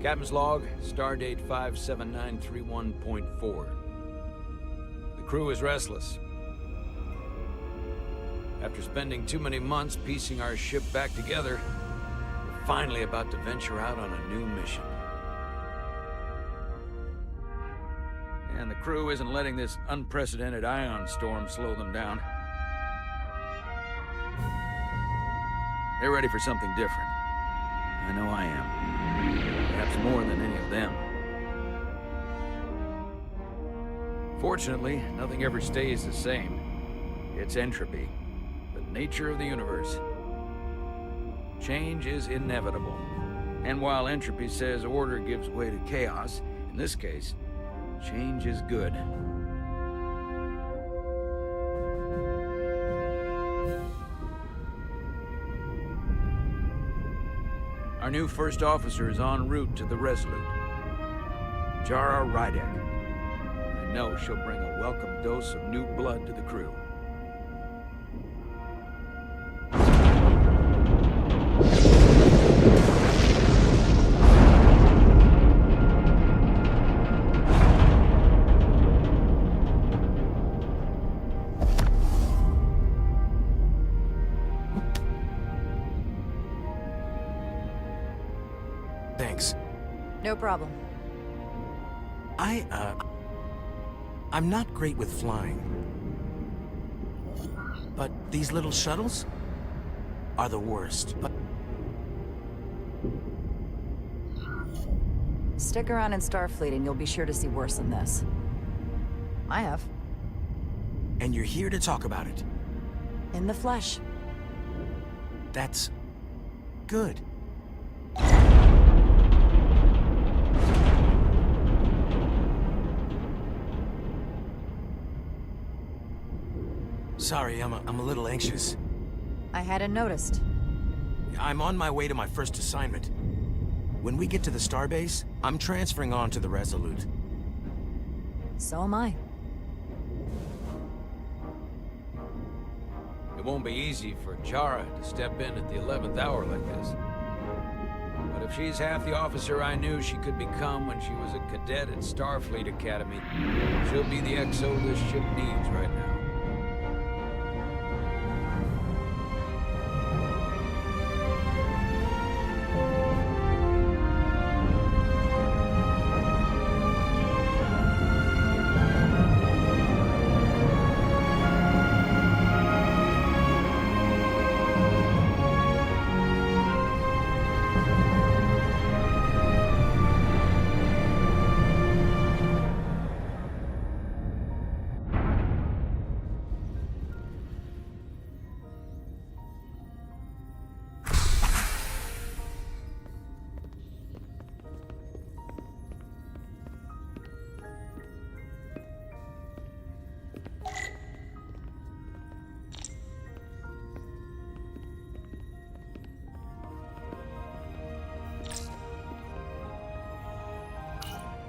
Captain's log, stardate 57931.4. The crew is restless. After spending too many months piecing our ship back together, we're finally about to venture out on a new mission. And the crew isn't letting this unprecedented ion storm slow them down. They're ready for something different. I know I am. Perhaps more than any of them. Fortunately, nothing ever stays the same. It's entropy, the nature of the universe. Change is inevitable. And while entropy says order gives way to chaos, in this case, change is good. Our new first officer is en route to the Resolute. Jara Rydek. I know she'll bring a welcome dose of new blood to the crew. Thanks. No problem. I'm not great with flying. But these little shuttles are the worst. Stick around in Starfleet and you'll be sure to see worse than this. I have. And you're here to talk about it. In the flesh. That's good. Sorry, I'm a little anxious. I hadn't noticed. I'm on my way to my first assignment. When we get to the starbase, I'm transferring on to the Resolute. So am I. It won't be easy for Jara to step in at the 11th hour like this. But if she's half the officer I knew she could become when she was a cadet at Starfleet Academy, she'll be the XO this ship needs right now.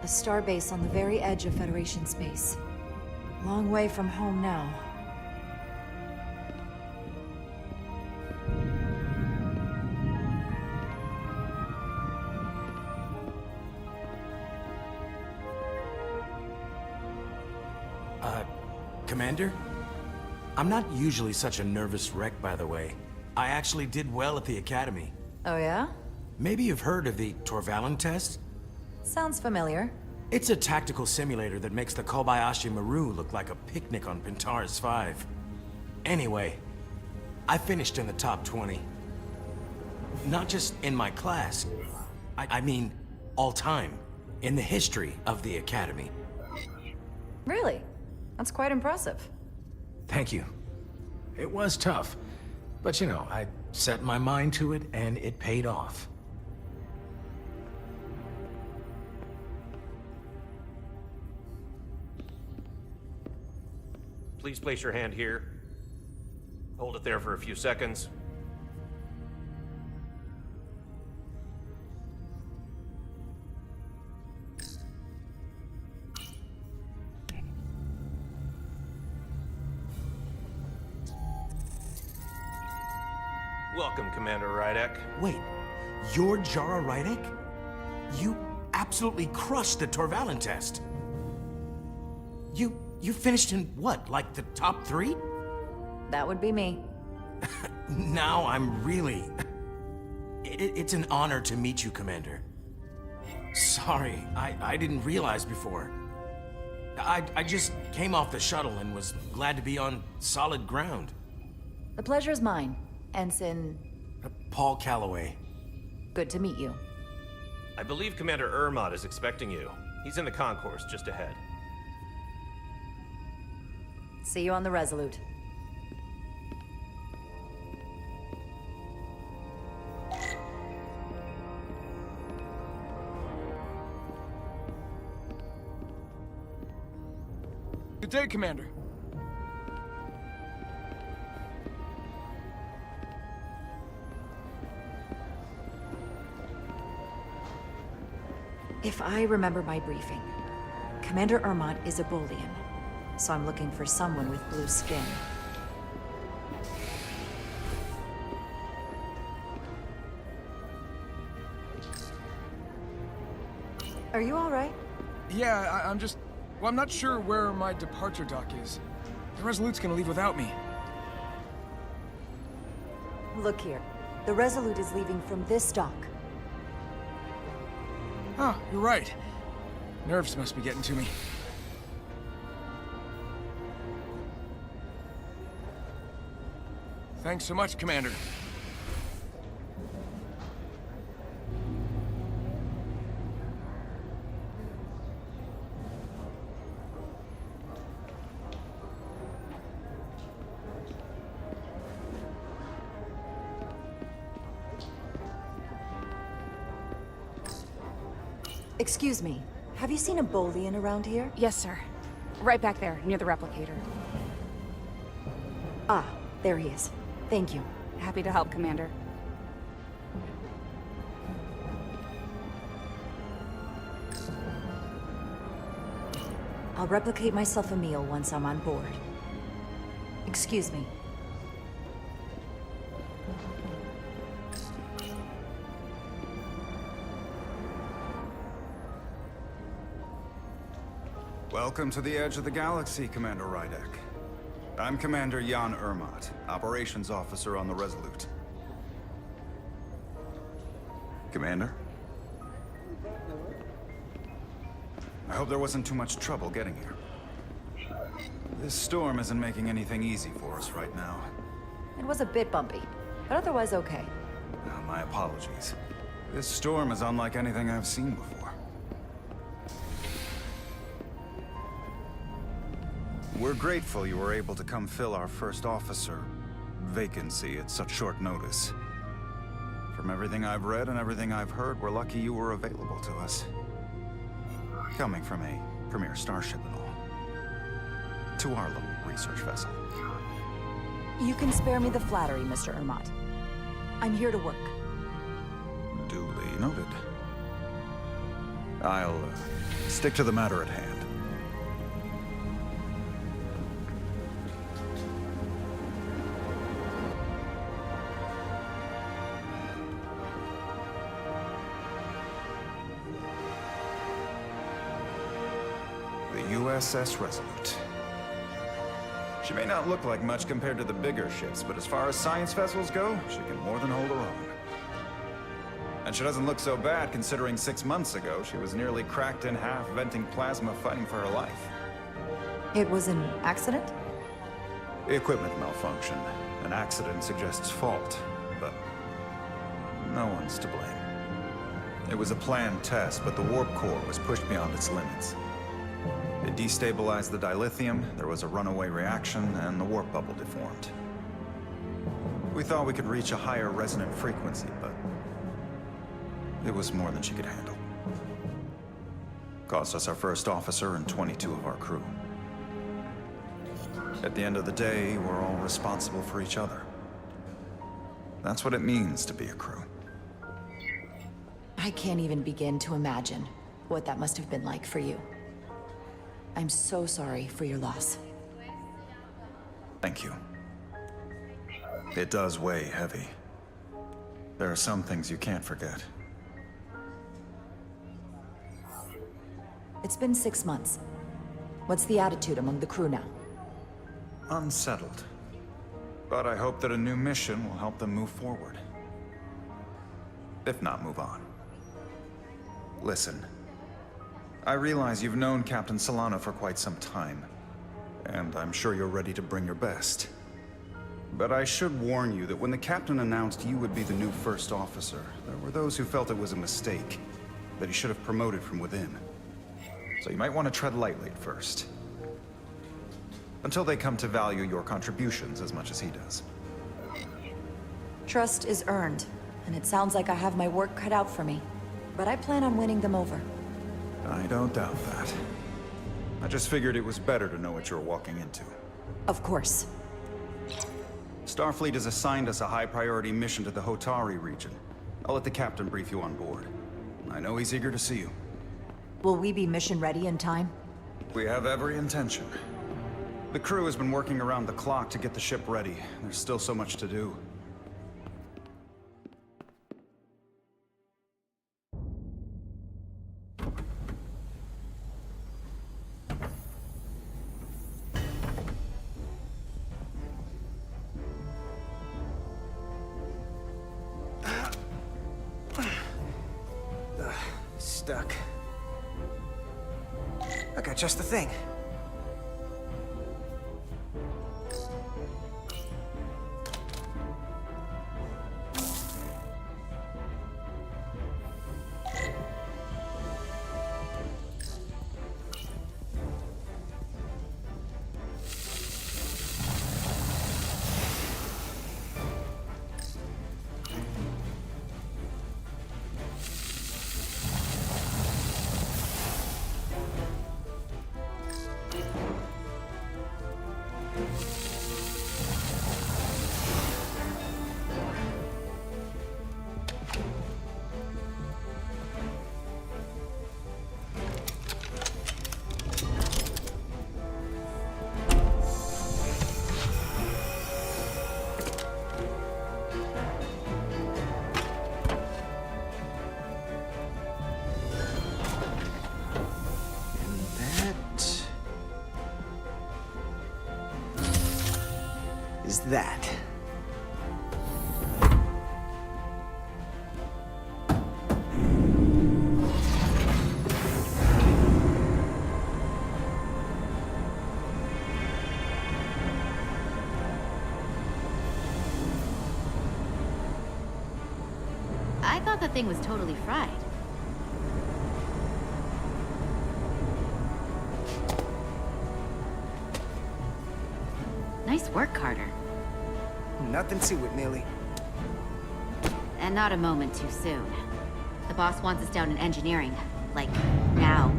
A starbase on the very edge of Federation space. Long way from home now. Commander? I'm not usually such a nervous wreck, by the way. I actually did well at the Academy. Oh yeah? Maybe you've heard of the Torvalin test? Sounds familiar. It's a tactical simulator that makes the Kobayashi Maru look like a picnic on Pintaris 5. Anyway, I finished in the top 20. Not just in my class, I mean all time, in the history of the Academy. Really? That's quite impressive. Thank you. It was tough, but you know, I set my mind to it and it paid off. Please place your hand here. Hold it there for a few seconds. Welcome, Commander Rydek. Wait, you're Jara Rydek? absolutely crushed the Torvalin test. You finished in what, like the top 3? That would be me. Now I'm really... It's an honor to meet you, Commander. Sorry, I didn't realize before. I just came off the shuttle and was glad to be on solid ground. The pleasure's mine, Ensign. Paul Calloway. Good to meet you. I believe Commander Ermot is expecting you. He's in the concourse just ahead. See you on the Resolute. Good day, Commander. If I remember my briefing, Commander Ermot is a Bolian, so I'm looking for someone with blue skin. Are you all right? Yeah, I'm just... Well, I'm not sure where my departure dock is. The Resolute's gonna leave without me. Look here. The Resolute is leaving from this dock. Oh, you're right. Nerves must be getting to me. Thanks so much, Commander. Excuse me, have you seen a Bolian around here? Yes, sir. Right back there, near the replicator. Ah, there he is. Thank you. Happy to help, Commander. I'll replicate myself a meal once I'm on board. Excuse me. Welcome to the edge of the galaxy, Commander Rydek. I'm Commander Jan Ermot, Operations Officer on the Resolute. Commander? I hope there wasn't too much trouble getting here. This storm isn't making anything easy for us right now. It was a bit bumpy, but otherwise okay. My apologies. This storm is unlike anything I've seen before. We're grateful you were able to come fill our first officer vacancy at such short notice. From everything I've read and everything I've heard, we're lucky you were available to us. Coming from a premier starship and all. To our little research vessel. You can spare me the flattery, Mr. Ermot. I'm here to work. Duly noted. I'll stick to the matter at hand. USS Resolute. She may not look like much compared to the bigger ships, but as far as science vessels go, she can more than hold her own. And she doesn't look so bad considering 6 months ago she was nearly cracked in half, venting plasma, fighting for her life. It was an accident? Equipment malfunction. An accident suggests fault, but no one's to blame. It was a planned test, but the warp core was pushed beyond its limits. It destabilized the dilithium, there was a runaway reaction, and the warp bubble deformed. We thought we could reach a higher resonant frequency, but it was more than she could handle. Cost us our first officer and 22 of our crew. At the end of the day, we're all responsible for each other. That's what it means to be a crew. I can't even begin to imagine what that must have been like for you. I'm so sorry for your loss. Thank you. It does weigh heavy. There are some things you can't forget. It's been 6 months. What's the attitude among the crew now? Unsettled. But I hope that a new mission will help them move forward. If not, move on. Listen. I realize you've known Captain Solano for quite some time, and I'm sure you're ready to bring your best. But I should warn you that when the captain announced you would be the new first officer, there were those who felt it was a mistake, that he should have promoted from within. So you might want to tread lightly at first. Until they come to value your contributions as much as he does. Trust is earned, and it sounds like I have my work cut out for me. But I plan on winning them over. I don't doubt that. I just figured it was better to know what you're walking into. Of course. Starfleet has assigned us a high-priority mission to the Hotari region. I'll let the captain brief you on board. I know he's eager to see you. Will we be mission ready in time? We have every intention. The crew has been working around the clock to get the ship ready. There's still so much to do. Stuck. I got just the thing. Is that. I thought the thing was totally fried. Nice work, Carter. Nothing to it, Millie. And not a moment too soon. The boss wants us down in engineering. Like, now.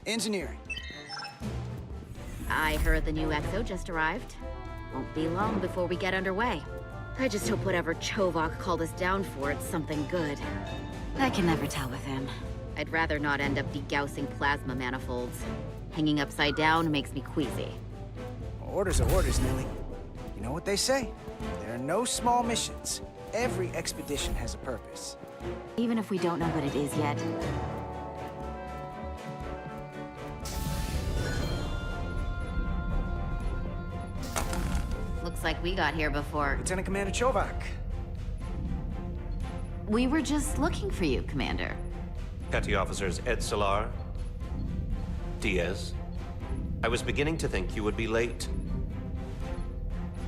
Engineering. I heard the new XO just arrived. Won't be long before we get underway. I just hope whatever Chovak called us down for, it's something good. I can never tell with him. I'd rather not end up degaussing plasma manifolds. Hanging upside down makes me queasy. Orders are orders, Millie. You know what they say? There are no small missions. Every expedition has a purpose. Even if we don't know what it is yet. Looks like we got here before. Lieutenant Commander Chovak. We were just looking for you, Commander. Petty Officers Ed Solar, Diaz. I was beginning to think you would be late.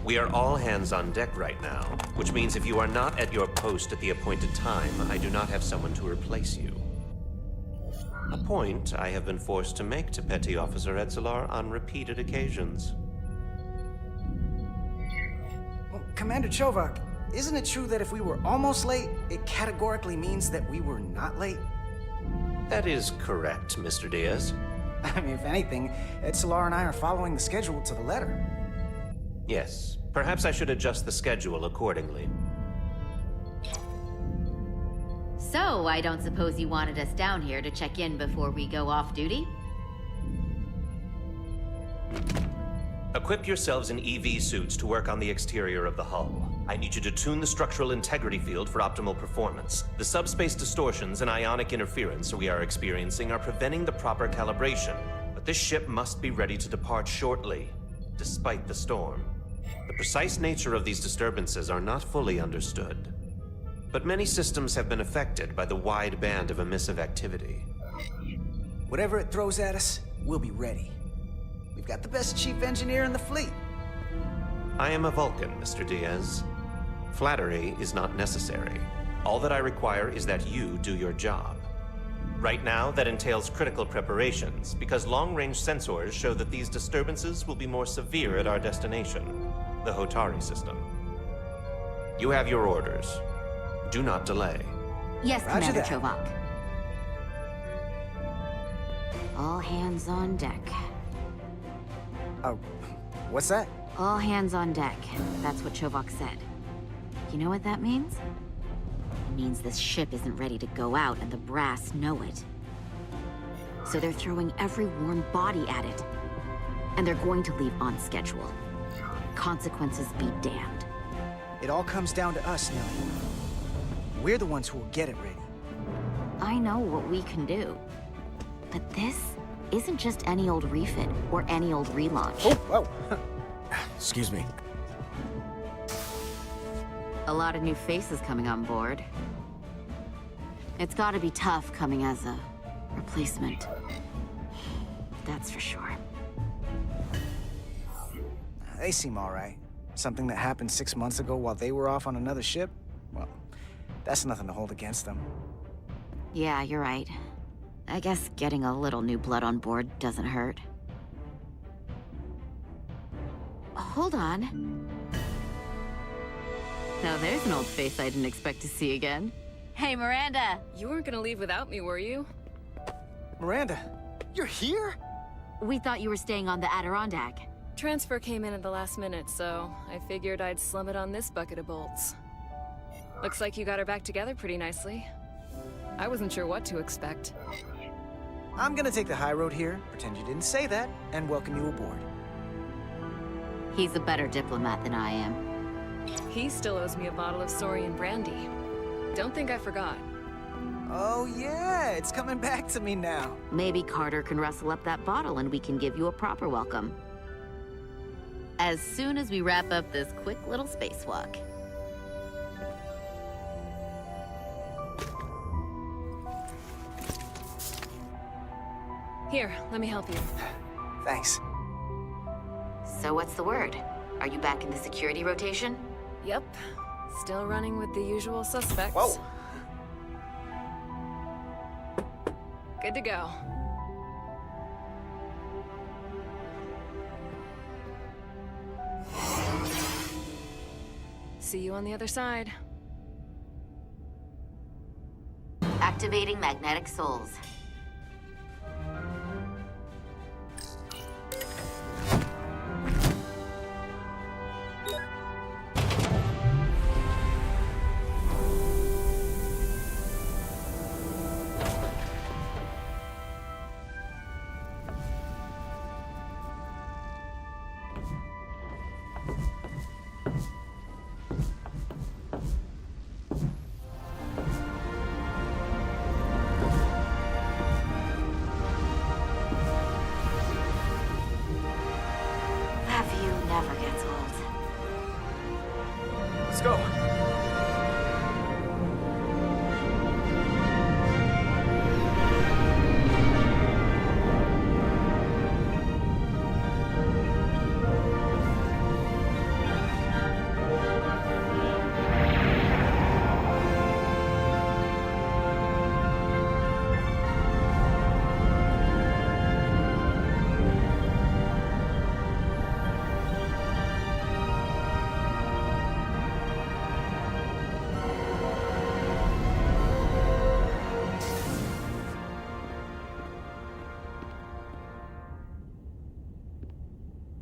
We are all hands on deck right now, which means if you are not at your post at the appointed time, I do not have someone to replace you. A point I have been forced to make to Petty Officer Ed Solar on repeated occasions. Commander Chovak, isn't it true that if we were almost late, it categorically means that we were not late? That is correct, Mr. Diaz. I mean, if anything, Ed Solar and I are following the schedule to the letter. Yes, perhaps I should adjust the schedule accordingly. So, I don't suppose you wanted us down here to check in before we go off duty? Equip yourselves in EV suits to work on the exterior of the hull. I need you to tune the structural integrity field for optimal performance. The subspace distortions and ionic interference we are experiencing are preventing the proper calibration. But this ship must be ready to depart shortly, despite the storm. The precise nature of these disturbances are not fully understood. But many systems have been affected by the wide band of emissive activity. Whatever it throws at us, we'll be ready. We've got the best chief engineer in the fleet. I am a Vulcan, Mr. Diaz. Flattery is not necessary. All that I require is that you do your job. Right now, that entails critical preparations, because long-range sensors show that these disturbances will be more severe at our destination, the Hotari system. You have your orders. Do not delay. Yes, Roger Commander that. Chovak. All hands on deck. What's that? All hands on deck. That's what Chovak said. You know what that means? It means this ship isn't ready to go out, and the brass know it. So they're throwing every warm body at it. And they're going to leave on schedule. Consequences be damned. It all comes down to us, Nelly. We're the ones who will get it ready. I know what we can do. But this isn't just any old refit or any old relaunch. Oh, whoa. Excuse me. A lot of new faces coming on board. It's gotta be tough coming as a replacement. That's for sure. They seem all right. Something that happened 6 months ago while they were off on another ship? Well, that's nothing to hold against them. Yeah, you're right. I guess getting a little new blood on board doesn't hurt. Hold on. Now there's an old face I didn't expect to see again. Hey, Miranda! You weren't gonna leave without me, were you? Miranda, you're here? We thought you were staying on the Adirondack. Transfer came in at the last minute, so I figured I'd slum it on this bucket of bolts. Looks like you got her back together pretty nicely. I wasn't sure what to expect. I'm gonna take the high road here, pretend you didn't say that, and welcome you aboard. He's a better diplomat than I am. He still owes me a bottle of Saurian brandy. Don't think I forgot. Oh yeah, it's coming back to me now. Maybe Carter can rustle up that bottle and we can give you a proper welcome. As soon as we wrap up this quick little spacewalk. Here, let me help you. Thanks. So what's the word? Are you back in the security rotation? Yep. Still running with the usual suspects. Whoa! Good to go. See you on the other side. Activating magnetic souls. Never gets old. Let's go.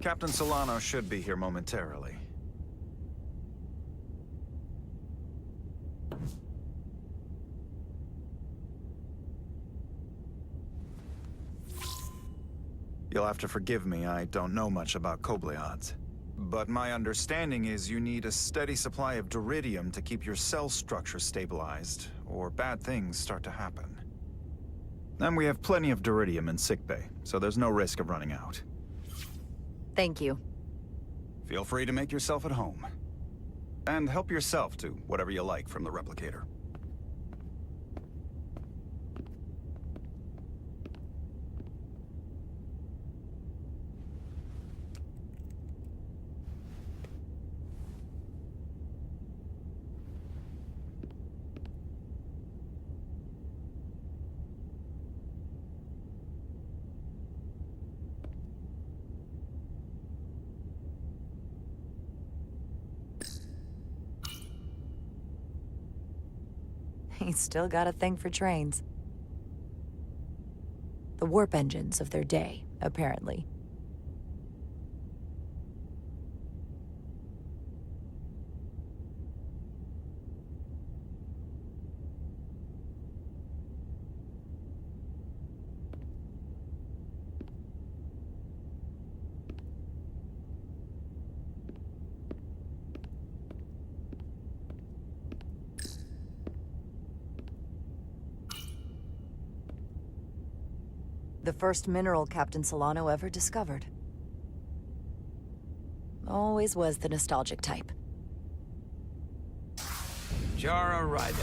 Captain Solano should be here momentarily. You'll have to forgive me, I don't know much about Kobleods. But my understanding is you need a steady supply of duridium to keep your cell structure stabilized, or bad things start to happen. And we have plenty of duridium in sickbay, so there's no risk of running out. Thank you. Feel free to make yourself at home. And help yourself to whatever you like from the replicator. He's still got a thing for trains. The warp engines of their day, apparently. The first mineral Captain Solano ever discovered. Always was the nostalgic type. Jara Rydek.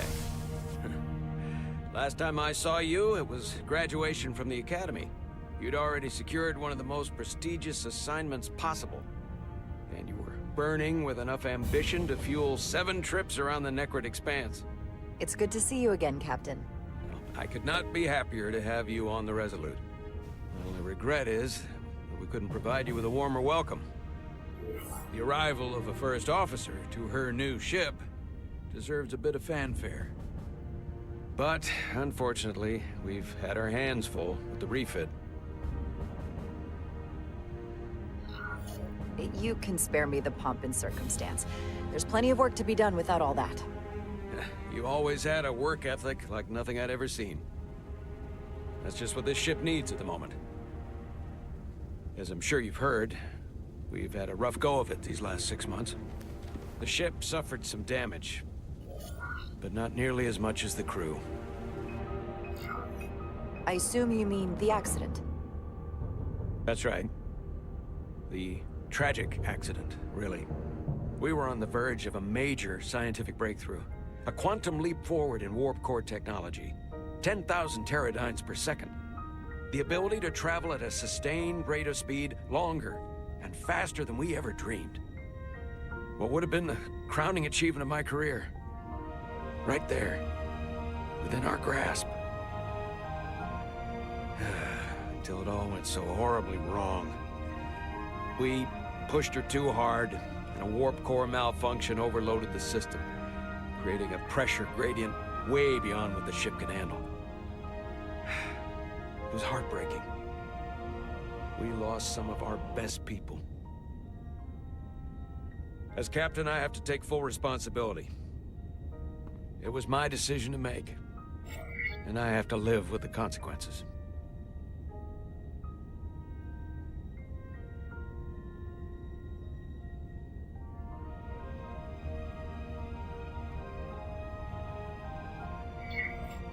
Last time I saw you, it was graduation from the Academy. You'd already secured one of the most prestigious assignments possible. And you were burning with enough ambition to fuel 7 trips around the Necrid Expanse. It's good to see you again, Captain. I could not be happier to have you on the Resolute. My only regret is that we couldn't provide you with a warmer welcome. The arrival of a first officer to her new ship deserves a bit of fanfare. But, unfortunately, we've had our hands full with the refit. You can spare me the pomp and circumstance. There's plenty of work to be done without all that. You always had a work ethic like nothing I'd ever seen. That's just what this ship needs at the moment. As I'm sure you've heard, we've had a rough go of it these last 6 months. The ship suffered some damage, but not nearly as much as the crew. I assume you mean the accident. That's right. The tragic accident, really. We were on the verge of a major scientific breakthrough. A quantum leap forward in warp core technology. 10,000 teradynes per second. The ability to travel at a sustained rate of speed longer and faster than we ever dreamed. What would have been the crowning achievement of my career? Right there, within our grasp. Until it all went so horribly wrong. We pushed her too hard, and a warp core malfunction overloaded the system, creating a pressure gradient way beyond what the ship could handle. It was heartbreaking. We lost some of our best people. As captain, I have to take full responsibility. It was my decision to make, and I have to live with the consequences.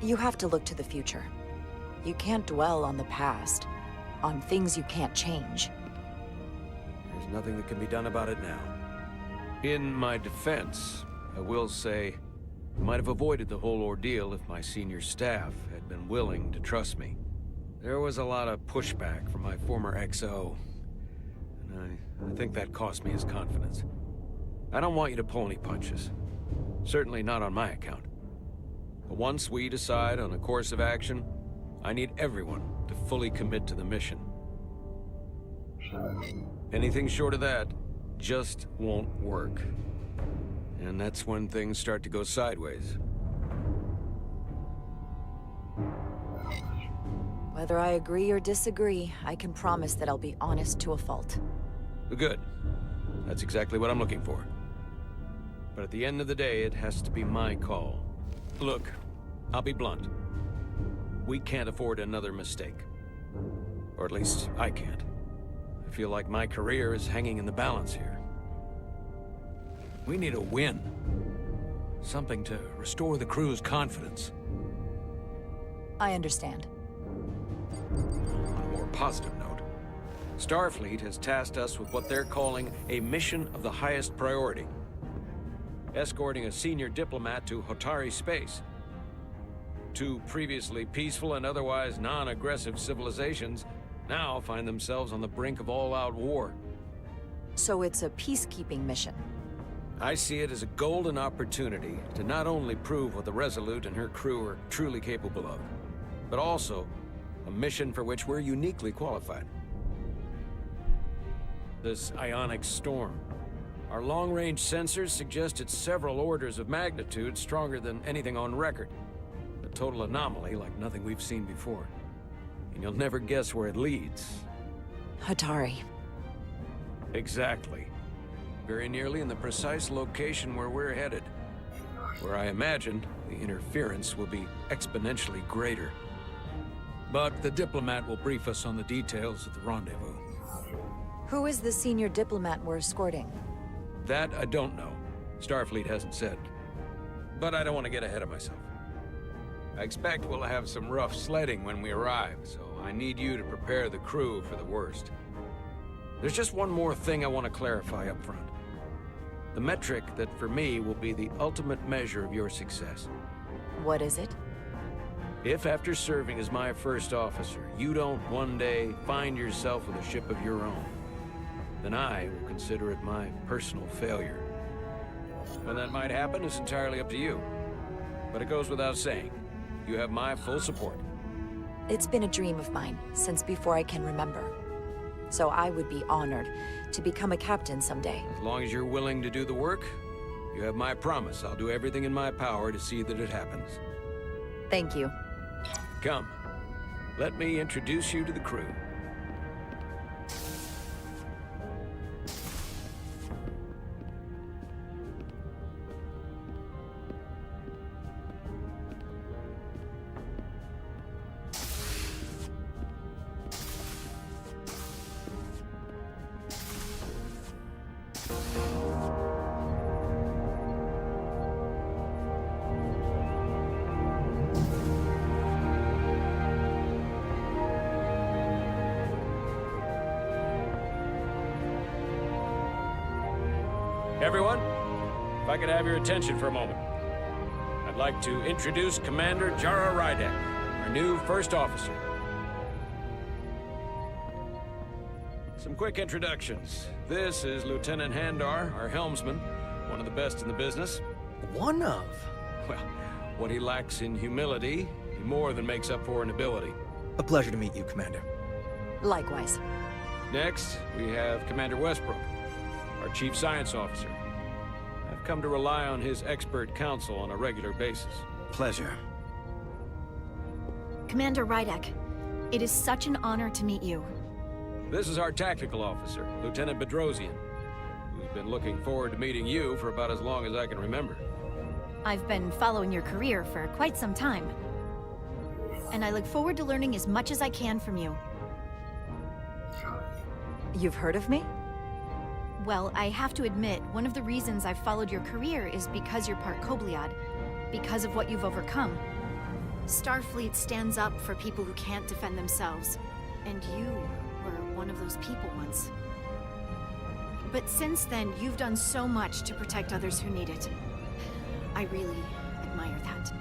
You have to look to the future. You can't dwell on the past, on things you can't change. There's nothing that can be done about it now. In my defense, I will say, I might have avoided the whole ordeal if my senior staff had been willing to trust me. There was a lot of pushback from my former XO, and I think that cost me his confidence. I don't want you to pull any punches. Certainly not on my account. But once we decide on a course of action, I need everyone to fully commit to the mission. Anything short of that just won't work. And that's when things start to go sideways. Whether I agree or disagree, I can promise that I'll be honest to a fault. Good. That's exactly what I'm looking for. But at the end of the day, it has to be my call. Look, I'll be blunt. We can't afford another mistake. Or at least, I can't. I feel like my career is hanging in the balance here. We need a win. Something to restore the crew's confidence. I understand. On a more positive note, Starfleet has tasked us with what they're calling a mission of the highest priority. Escorting a senior diplomat to Hotari space. Two previously peaceful and otherwise non-aggressive civilizations now find themselves on the brink of all-out war. So it's a peacekeeping mission. I see it as a golden opportunity to not only prove what the Resolute and her crew are truly capable of, but also a mission for which we're uniquely qualified. This ionic storm. Our long-range sensors suggest it's several orders of magnitude stronger than anything on record. A total anomaly like nothing we've seen before. And you'll never guess where it leads. Hotari. Exactly. Very nearly in the precise location where we're headed. Where I imagine the interference will be exponentially greater. But the diplomat will brief us on the details of the rendezvous. Who is the senior diplomat we're escorting? That I don't know. Starfleet hasn't said. But I don't want to get ahead of myself. I expect we'll have some rough sledding when we arrive, so I need you to prepare the crew for the worst. There's just one more thing I want to clarify up front. The metric that for me will be the ultimate measure of your success. What is it? If after serving as my first officer, you don't one day find yourself with a ship of your own, then I will consider it my personal failure. When that might happen is entirely up to you. But it goes without saying, you have my full support. It's been a dream of mine since before I can remember. So I would be honored to become a captain someday. As long as you're willing to do the work, you have my promise. I'll do everything in my power to see that it happens. Thank you. Come, let me introduce you to the crew. Everyone, if I could have your attention for a moment. I'd like to introduce Commander Jara Rydek, our new first officer. Some quick introductions. This is Lieutenant Handar, our helmsman, one of the best in the business. One of? Well, what he lacks in humility, he more than makes up for in ability. A pleasure to meet you, Commander. Likewise. Next, we have Commander Westbrook, our Chief Science Officer. I've come to rely on his expert counsel on a regular basis. Pleasure. Commander Rydek, it is such an honor to meet you. This is our tactical officer, Lieutenant Bedrosian, who's been looking forward to meeting you for about as long as I can remember. I've been following your career for quite some time. And I look forward to learning as much as I can from you. You've heard of me? Well, I have to admit, one of the reasons I've followed your career is because you're part Kobliad, because of what you've overcome. Starfleet stands up for people who can't defend themselves, and you were one of those people once. But since then, you've done so much to protect others who need it. I really admire that.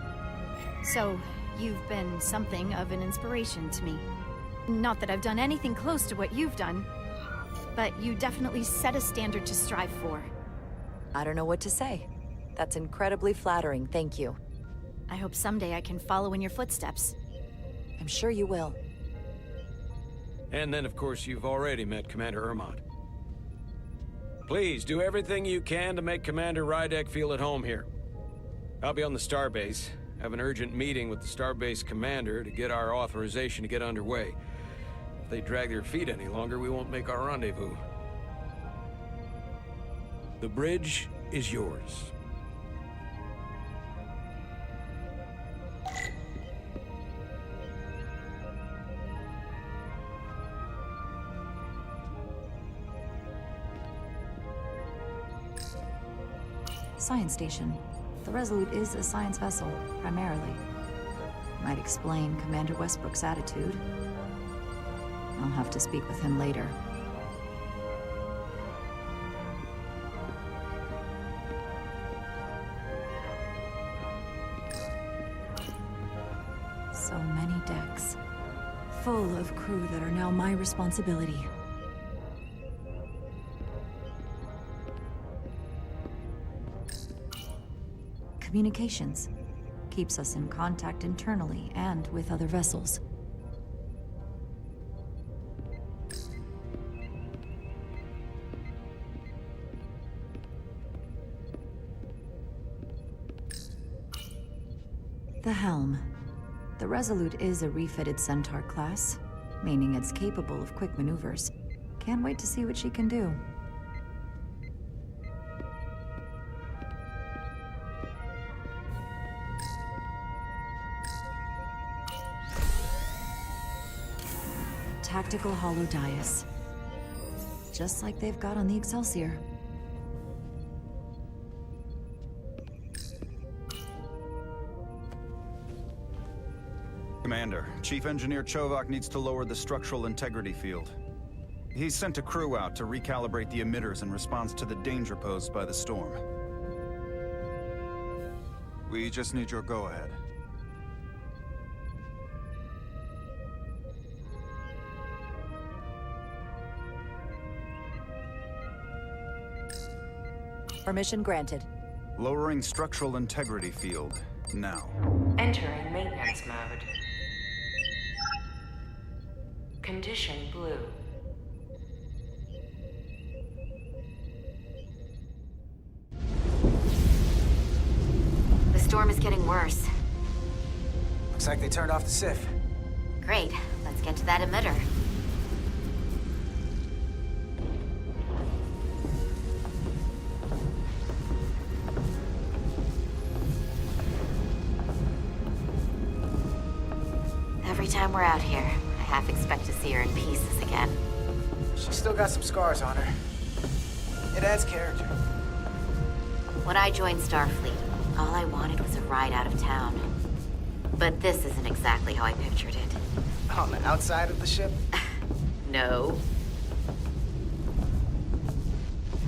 So, you've been something of an inspiration to me. Not that I've done anything close to what you've done, but you definitely set a standard to strive for. I don't know what to say. That's incredibly flattering, thank you. I hope someday I can follow in your footsteps. I'm sure you will. And then, of course, you've already met Commander Ermont. Please, do everything you can to make Commander Rydek feel at home here. I'll be on the starbase. Have an urgent meeting with the starbase commander to get our authorization to get underway. If they drag their feet any longer, we won't make our rendezvous. The bridge is yours. Science station. The Resolute is a science vessel, primarily. Might explain Commander Westbrook's attitude. I'll have to speak with him later. So many decks. Full of crew that are now my responsibility. Communications. Keeps us in contact internally and with other vessels. The helm. The Resolute is a refitted Centaur class, meaning it's capable of quick maneuvers. Can't wait to see what she can do. Tactical hollow dais. Just like they've got on the Excelsior. Commander, Chief Engineer Chovak needs to lower the structural integrity field. He's sent a crew out to recalibrate the emitters in response to the danger posed by the storm. We just need your go-ahead. Permission granted. Lowering structural integrity field, now. Entering maintenance mode. Condition blue. The storm is getting worse. Looks like they turned off the SIF. Great. Let's get to that emitter. Every time we're out here, I half expect to see her in pieces again. She's still got some scars on her. It adds character. When I joined Starfleet, all I wanted was a ride out of town. But this isn't exactly how I pictured it. On the outside of the ship? No.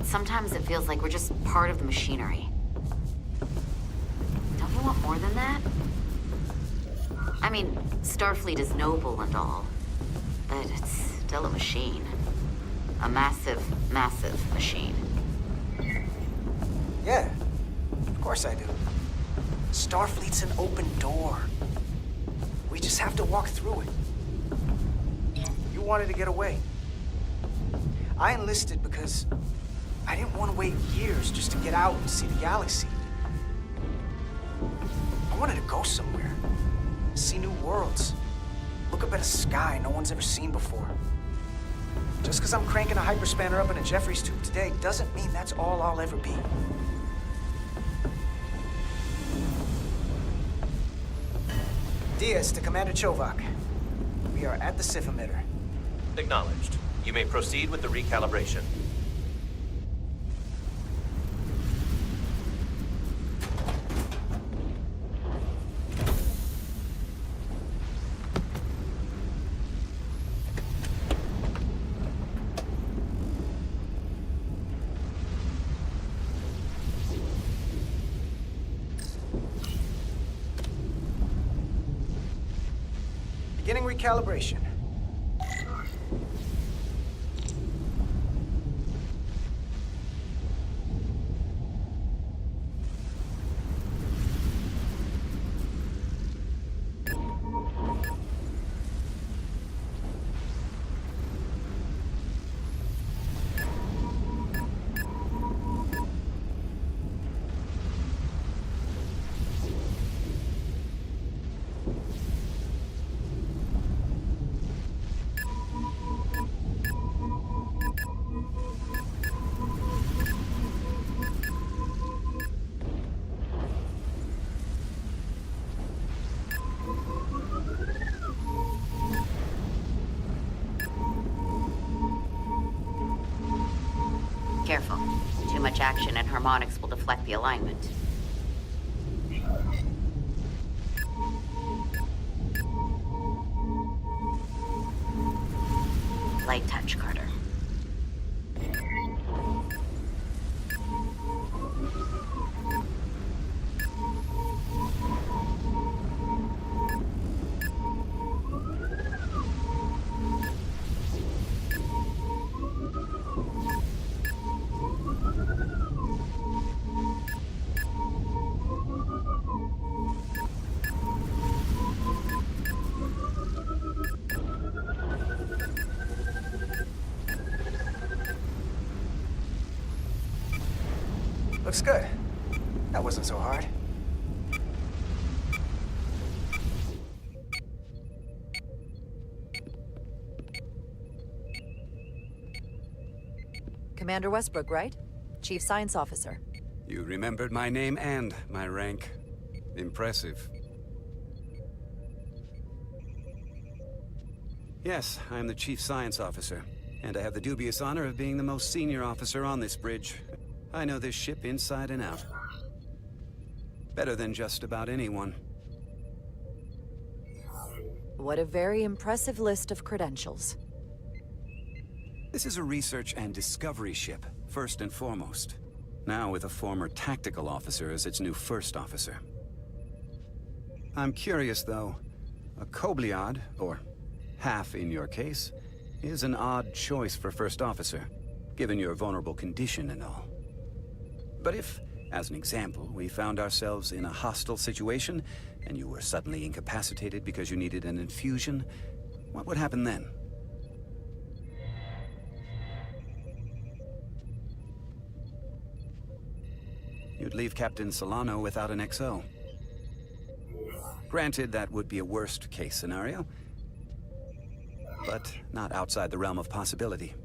Sometimes it feels like we're just part of the machinery. Don't you want more than that? I mean, Starfleet is noble and all, but it's still a machine. A massive, massive machine. Yeah, of course I do. Starfleet's an open door. We just have to walk through it. You wanted to get away. I enlisted because I didn't want to wait years just to get out and see the galaxy. I wanted to go somewhere. See new worlds. Look up at a sky no one's ever seen before. Just because I'm cranking a hyperspanner up in a Jeffries tube today doesn't mean that's all I'll ever be. Diaz to Commander Chovak. We are at the SIF emitter. Acknowledged. You may proceed with the recalibration. Beginning recalibration. action and harmonics will deflect the alignment. Light touch, Carter. Looks good. That wasn't so hard. Commander Westbrook, right? Chief Science Officer. You remembered my name and my rank. Impressive. Yes, I am the Chief Science Officer, and I have the dubious honor of being the most senior officer on this bridge. I know this ship inside and out. Better than just about anyone. What a very impressive list of credentials. This is a research and discovery ship, first and foremost. Now with a former tactical officer as its new first officer. I'm curious, though. A Kobliad, or half in your case, is an odd choice for first officer, given your vulnerable condition and all. But if, as an example, we found ourselves in a hostile situation, and you were suddenly incapacitated because you needed an infusion, what would happen then? You'd leave Captain Solano without an XO. Granted, that would be a worst-case scenario, but not outside the realm of possibility.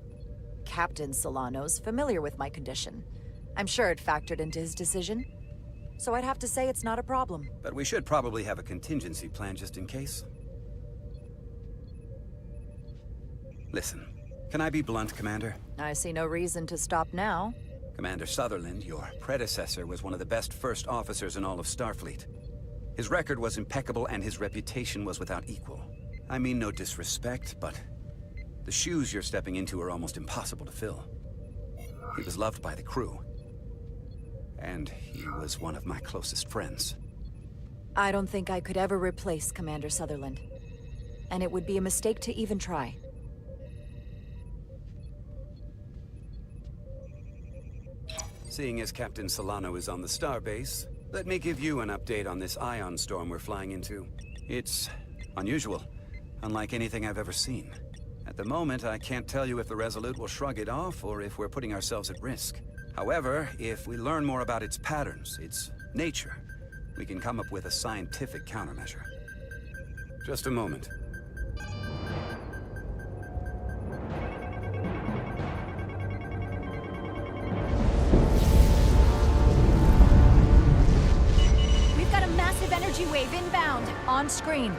Captain Solano's familiar with my condition. I'm sure it factored into his decision. So I'd have to say it's not a problem. But we should probably have a contingency plan just in case. Listen, can I be blunt, Commander? I see no reason to stop now. Commander Sutherland, your predecessor, was one of the best first officers in all of Starfleet. His record was impeccable and his reputation was without equal. I mean no disrespect, but the shoes you're stepping into are almost impossible to fill. He was loved by the crew. And he was one of my closest friends. I don't think I could ever replace Commander Sutherland. And it would be a mistake to even try. Seeing as Captain Solano is on the starbase, let me give you an update on this ion storm we're flying into. It's unusual, unlike anything I've ever seen. At the moment, I can't tell you if the Resolute will shrug it off or if we're putting ourselves at risk. However, if we learn more about its patterns, its nature, we can come up with a scientific countermeasure. Just a moment. We've got a massive energy wave inbound. On screen.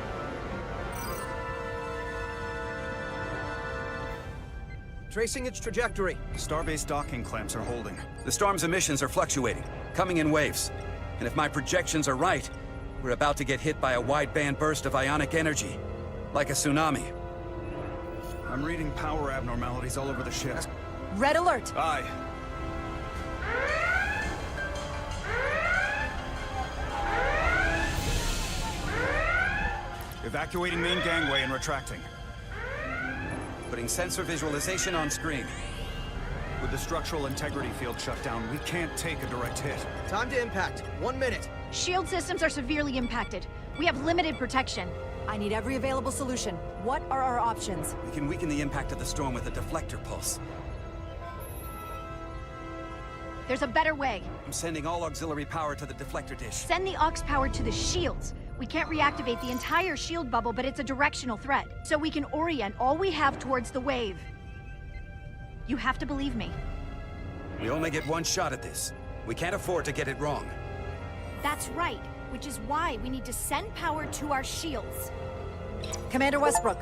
Tracing its trajectory. Starbase docking clamps are holding. The storm's emissions are fluctuating, coming in waves. And if my projections are right, we're about to get hit by a wideband burst of ionic energy, like a tsunami. I'm reading power abnormalities all over the ship. Red alert! Aye. Evacuating main gangway and retracting. Putting sensor visualization on screen. With the structural integrity field shut down, we can't take a direct hit. Time to impact. 1 minute. Shield systems are severely impacted. We have limited protection. I need every available solution. What are our options? We can weaken the impact of the storm with a deflector pulse. There's a better way. I'm sending all auxiliary power to the deflector dish. Send the aux power to the shields. We can't reactivate the entire shield bubble, but it's a directional threat. So we can orient all we have towards the wave. You have to believe me. We only get one shot at this. We can't afford to get it wrong. That's right, which is why we need to send power to our shields. Commander Westbrook,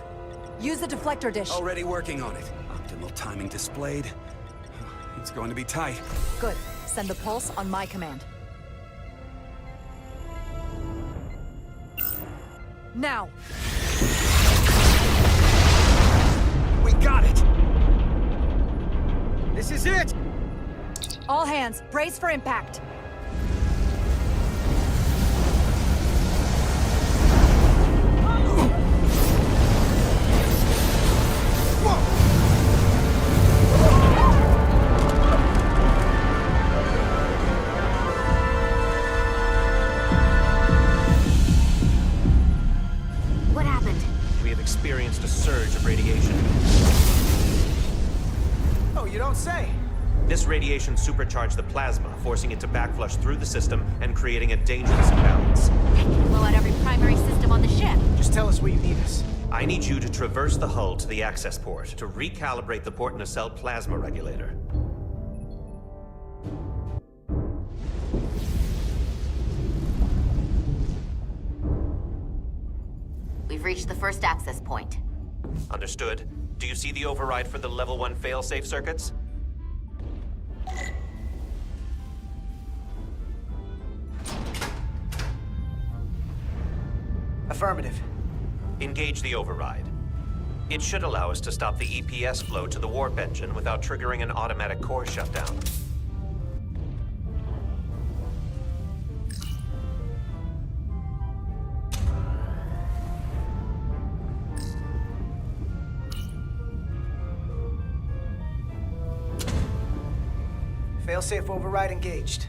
use the deflector dish. Already working on it. Optimal timing displayed. It's going to be tight. Good. Send the pulse on my command. Now! We got it! This is it! All hands, brace for impact! What happened? We have experienced a surge of radiation. Oh, you don't say. This radiation supercharged the plasma, forcing it to backflush through the system and creating a dangerous imbalance. That can blow out every primary system on the ship. Just tell us where you need us. I need you to traverse the hull to the access port to recalibrate the port nacelle plasma regulator. We've reached the first access point. Understood. Do you see the override for the level 1 failsafe circuits? Affirmative. Engage the override. It should allow us to stop the EPS flow to the warp engine without triggering an automatic core shutdown. Failsafe override engaged.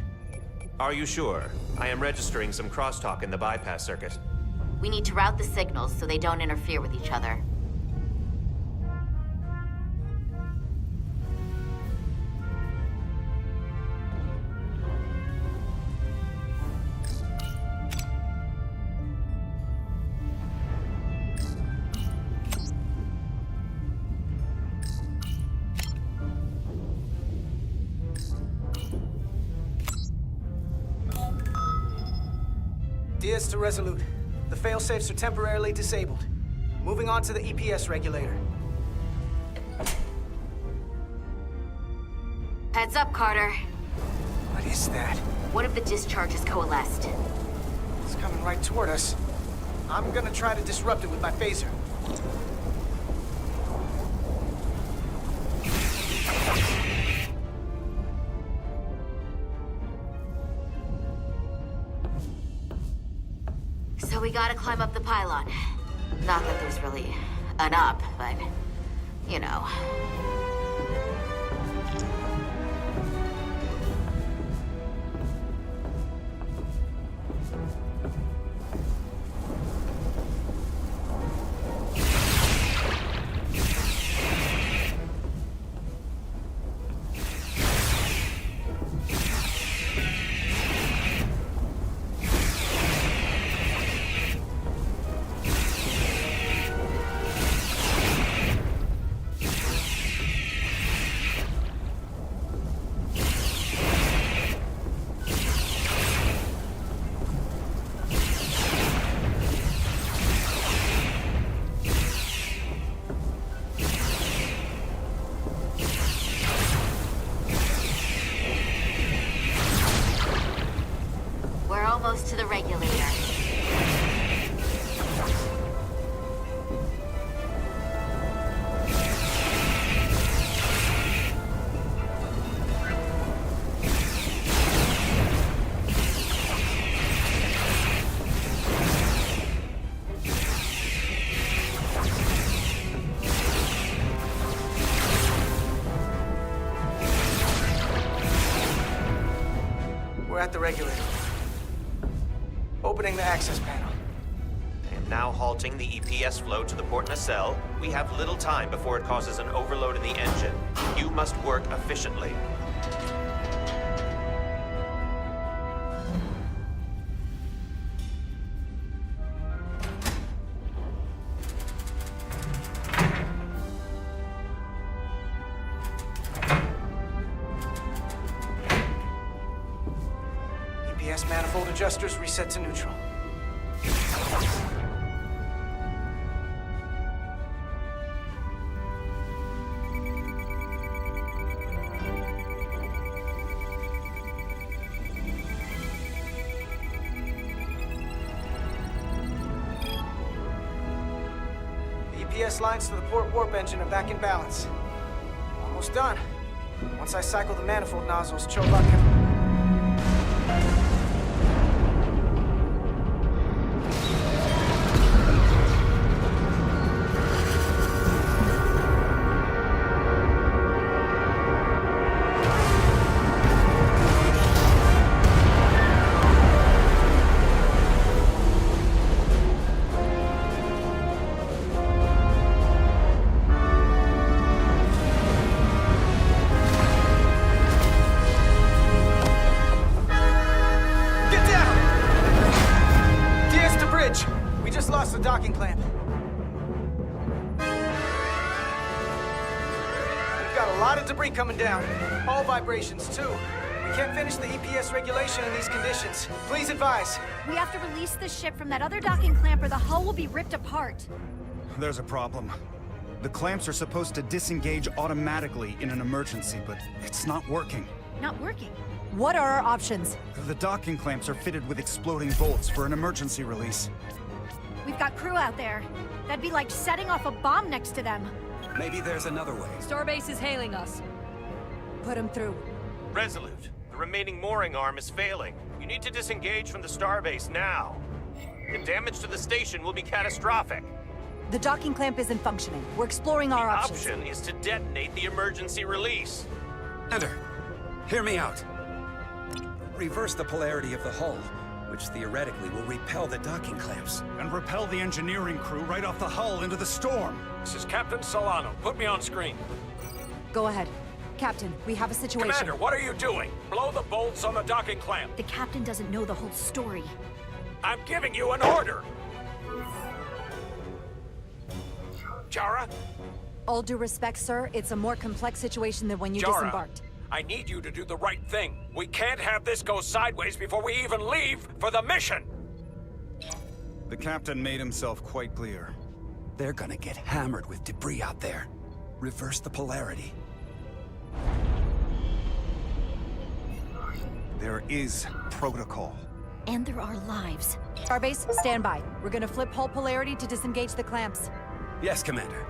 Are you sure? I am registering some crosstalk in the bypass circuit. We need to route the signals so they don't interfere with each other. Diaz to Resolute. The failsafes are temporarily disabled. Moving on to the EPS regulator. Heads up, Carter. What is that? One of the discharges coalesced. It's coming right toward us. I'm gonna try to disrupt it with my phaser. So we gotta climb up the pylon. Not that there's really an up, but, you know. Almost to the regulator. We're at the regulator. Opening the access panel. I am now halting the EPS flow to the port nacelle. We have little time before it causes an overload in the engine. You must work efficiently. EPS manifold adjusters reset to neutral. EPS lines to the port warp engine are back in balance. Almost done. Once I cycle the manifold nozzles, Chovok can... docking clamp. We've got a lot of debris coming down. All vibrations, too. We can't finish the EPS regulation in these conditions. Please advise. We have to release the ship from that other docking clamp or the hull will be ripped apart. There's a problem. The clamps are supposed to disengage automatically in an emergency, but it's not working. Not working? What are our options? The docking clamps are fitted with exploding bolts for an emergency release. We've got crew out there. That'd be like setting off a bomb next to them. Maybe there's another way. Starbase is hailing us. Put him through. Resolute, the remaining mooring arm is failing. You need to disengage from the starbase now. The damage to the station will be catastrophic. The docking clamp isn't functioning. We're exploring our options. The option is to detonate the emergency release. Enter. Hear me out. Reverse the polarity of the hull, which theoretically will repel the docking clamps. And repel the engineering crew right off the hull into the storm. This is Captain Solano. Put me on screen. Go ahead. Captain, we have a situation. Commander, what are you doing? Blow the bolts on the docking clamp. The captain doesn't know the whole story. I'm giving you an order. Jara? All due respect, sir, it's a more complex situation than when you Jara, disembarked. I need you to do the right thing. We can't have this go sideways before we even leave for the mission. The captain made himself quite clear. They're gonna get hammered with debris out there. Reverse the polarity. There is protocol. And there are lives. Starbase, stand by. We're gonna flip hull polarity to disengage the clamps. Yes, Commander.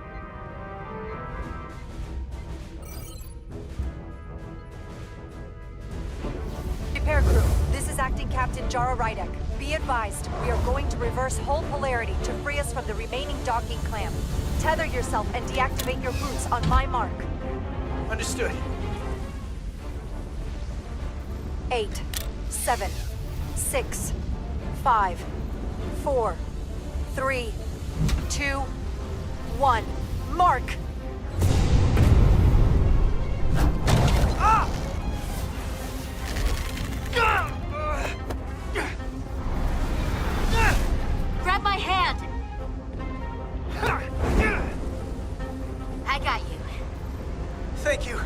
Repair crew, this is Acting Captain Jara Rydek. Be advised, we are going to reverse hull polarity to free us from the remaining docking clamp. Tether yourself and deactivate your boots on my mark. Understood. 8, 7, 6, 5, 4, 3, 2, 1. Mark! Ah! Grab my hand! I got you. Thank you.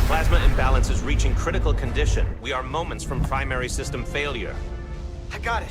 Plasma imbalance is reaching critical condition. We are moments from primary system failure. I got it.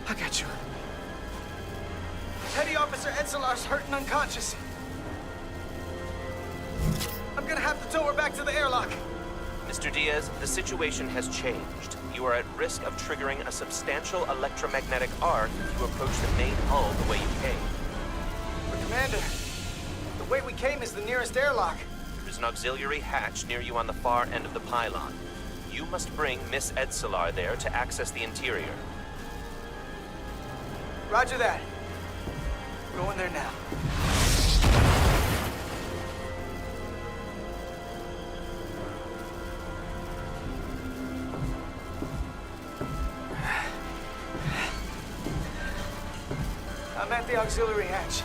I got you. Petty Officer Etzelar's hurt and unconscious. I'm gonna have to tow her back to the airlock. Mr. Diaz, the situation has changed. You are at risk of triggering a substantial electromagnetic arc if you approach the main hull the way you came. But Commander, the way we came is the nearest airlock. There is an auxiliary hatch near you on the far end of the pylon. You must bring Miss Edsolar there to access the interior. Roger that. Going there now. I'm at the auxiliary hatch.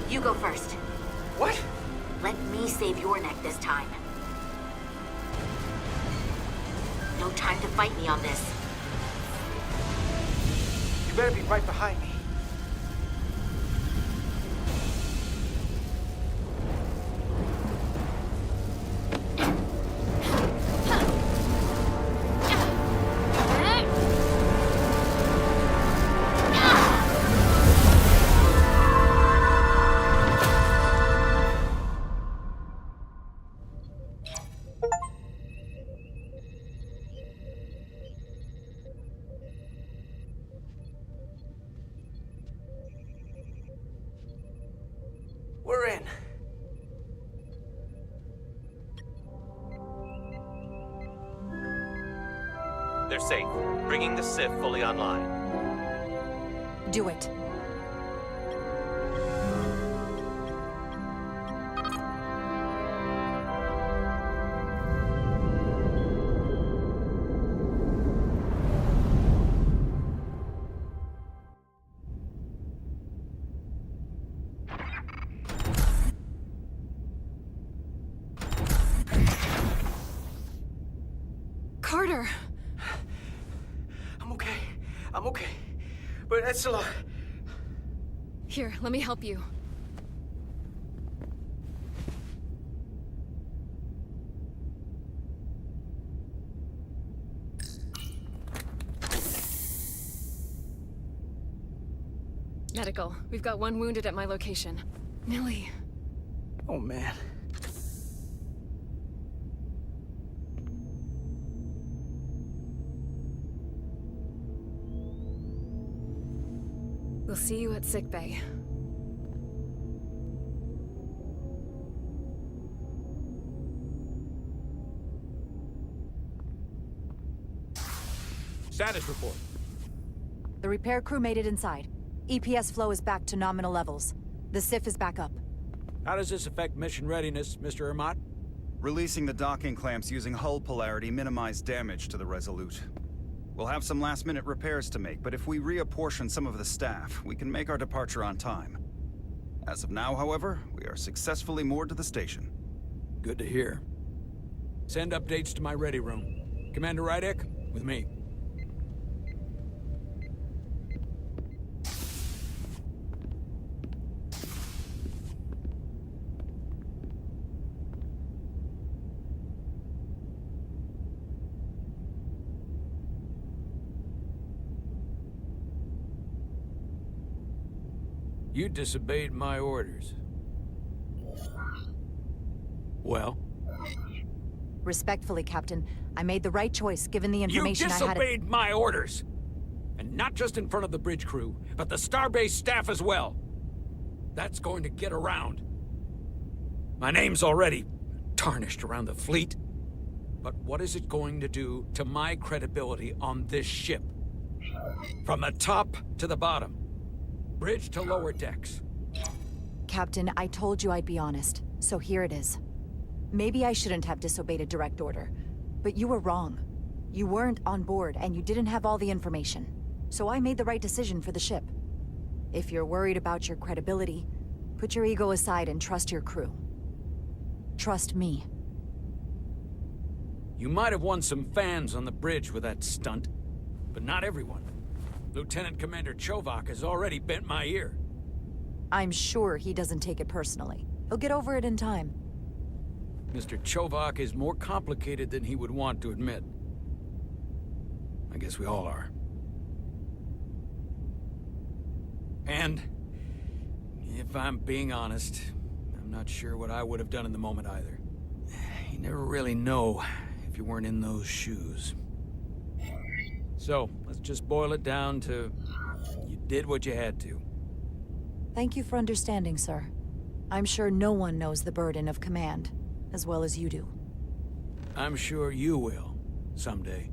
You go first. What? Let me save your neck this time. No time to fight me on this. You better be right behind me. We're in. They're safe, bringing the Sif fully online. Do it. Carter! I'm okay. But Edsolar... Here, let me help you. Medical. We've got one wounded at my location. Millie. Oh, man. We'll see you at sickbay. Status report. The repair crew made it inside. EPS flow is back to nominal levels. The SIF is back up. How does this affect mission readiness, Mr. Ermot? Releasing the docking clamps using hull polarity minimized damage to the Resolute. We'll have some last-minute repairs to make, but if we reapportion some of the staff, we can make our departure on time. As of now, however, we are successfully moored to the station. Good to hear. Send updates to my ready room. Commander Rydek, with me. You disobeyed my orders. Well? Respectfully, Captain, I made the right choice given the information I had. You disobeyed my orders! And not just in front of the bridge crew, but the Starbase staff as well. That's going to get around. My name's already tarnished around the fleet. But what is it going to do to my credibility on this ship? From the top to the bottom. Bridge to lower decks. Captain, I told you I'd be honest, so here it is. Maybe I shouldn't have disobeyed a direct order, but you were wrong. You weren't on board, and you didn't have all the information. So I made the right decision for the ship. If you're worried about your credibility, put your ego aside and trust your crew. Trust me. You might have won some fans on the bridge with that stunt, but not everyone. Lieutenant Commander Chovak has already bent my ear. I'm sure he doesn't take it personally. He'll get over it in time. Mr. Chovak is more complicated than he would want to admit. I guess we all are. And if I'm being honest, I'm not sure what I would have done in the moment either. You never really know if you weren't in those shoes. So, let's just boil it down to... you did what you had to. Thank you for understanding, sir. I'm sure no one knows the burden of command as well as you do. I'm sure you will, someday.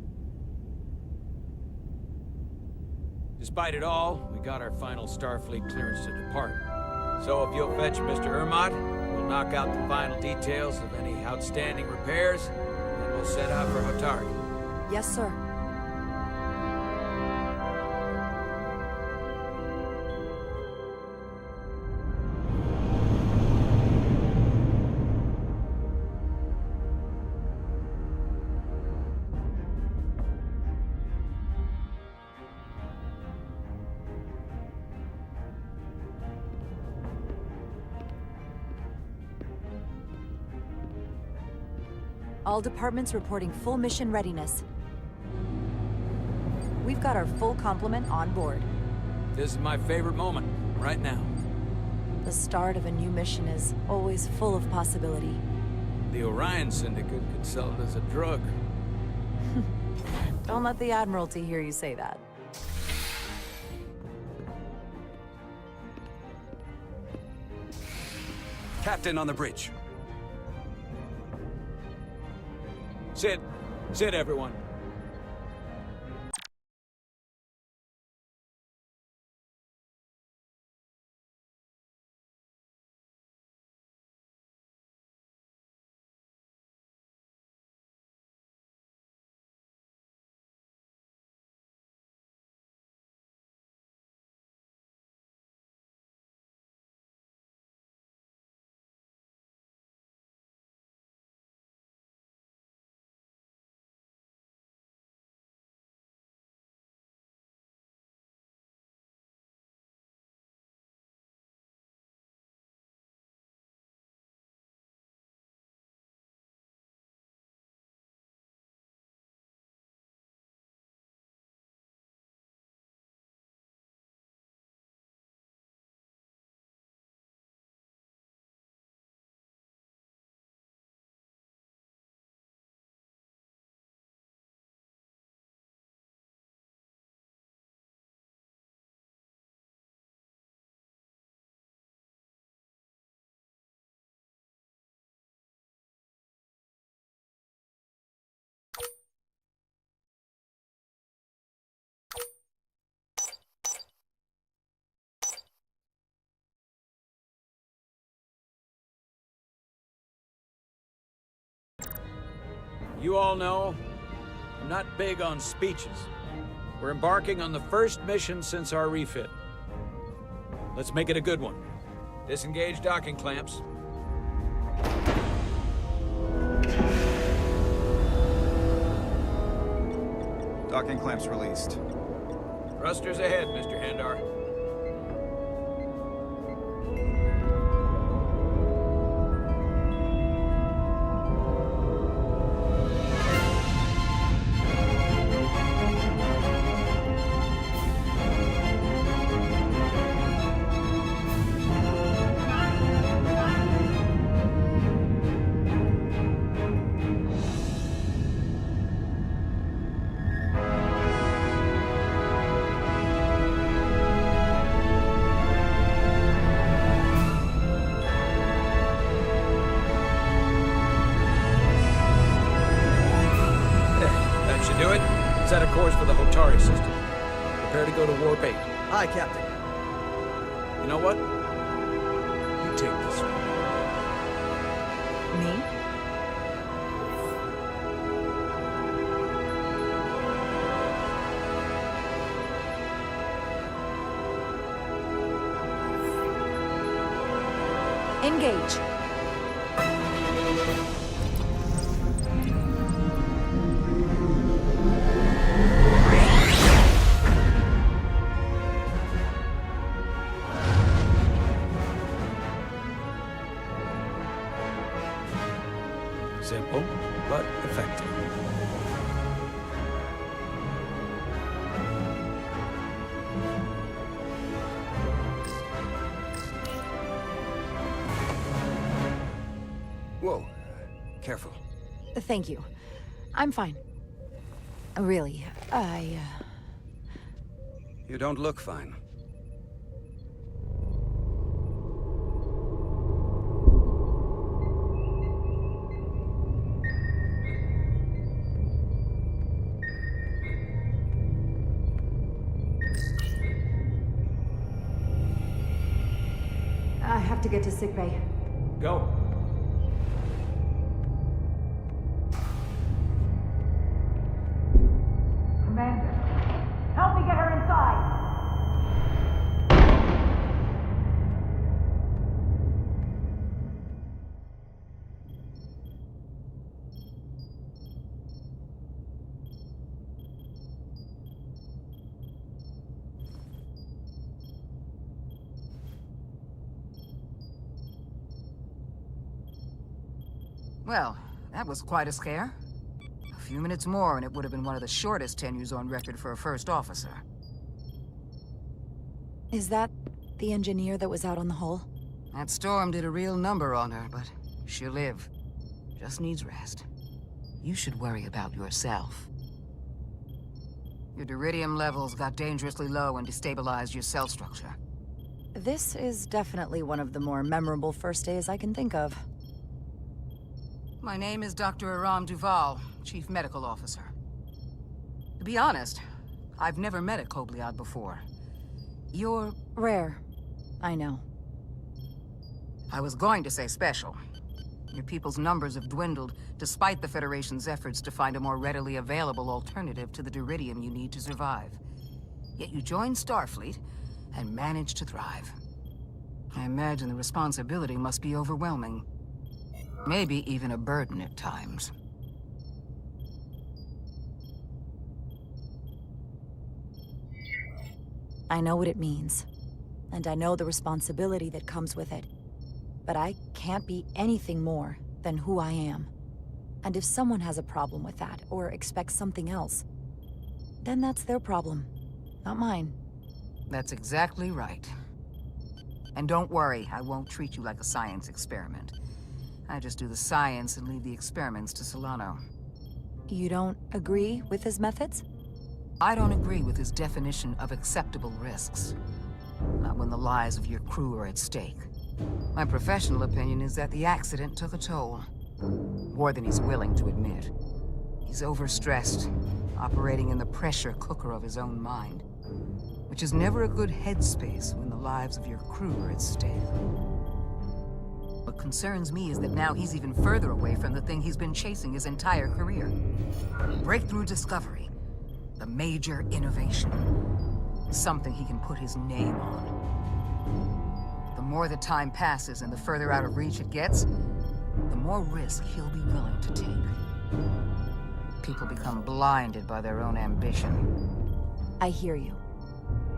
Despite it all, we got our final Starfleet clearance to depart. So if you'll fetch Mr. Ermot, we'll knock out the final details of any outstanding repairs, and then we'll set out for Hotari. Yes, sir. All departments reporting full mission readiness. We've got our full complement on board. This is my favorite moment, right now. The start of a new mission is always full of possibility. The Orion Syndicate could sell it as a drug. Don't let the Admiralty hear you say that. Captain on the bridge. Sit, everyone. You all know, I'm not big on speeches. We're embarking on the first mission since our refit. Let's make it a good one. Disengage docking clamps. Docking clamps released. Thrusters ahead, Mr. Handar. Do it. Set a course for the Hotari system. Prepare to go to Warp 8. Aye, Captain. You know what? You take this one. Me? Engage. Simple, but effective. Careful. Thank you. I'm fine. Really, You don't look fine. I have to get to sickbay. Go. Commander, help me get her inside! Well, that was quite a scare. A few minutes more and it would have been one of the shortest tenures on record for a first officer. Is that the engineer that was out on the hull? That storm did a real number on her, but she'll live. Just needs rest. You should worry about yourself. Your duridium levels got dangerously low and destabilized your cell structure. This is definitely one of the more memorable first days I can think of. My name is Dr. Aram Duval, Chief Medical Officer. To be honest, I've never met a Kobliad before. You're... rare. I know. I was going to say special. Your people's numbers have dwindled, despite the Federation's efforts to find a more readily available alternative to the duridium you need to survive. Yet you joined Starfleet, and managed to thrive. I imagine the responsibility must be overwhelming. Maybe even a burden at times. I know what it means. And I know the responsibility that comes with it. But I can't be anything more than who I am. And if someone has a problem with that, or expects something else, then that's their problem, not mine. That's exactly right. And don't worry, I won't treat you like a science experiment. I just do the science and leave the experiments to Solano. You don't agree with his methods? I don't agree with his definition of acceptable risks. Not when the lives of your crew are at stake. My professional opinion is that the accident took a toll. More than he's willing to admit. He's overstressed, operating in the pressure cooker of his own mind. Which is never a good headspace when the lives of your crew are at stake. What concerns me is that now he's even further away from the thing he's been chasing his entire career. Breakthrough discovery. The major innovation. Something he can put his name on. The more the time passes and the further out of reach it gets, the more risk he'll be willing to take. People become blinded by their own ambition. I hear you.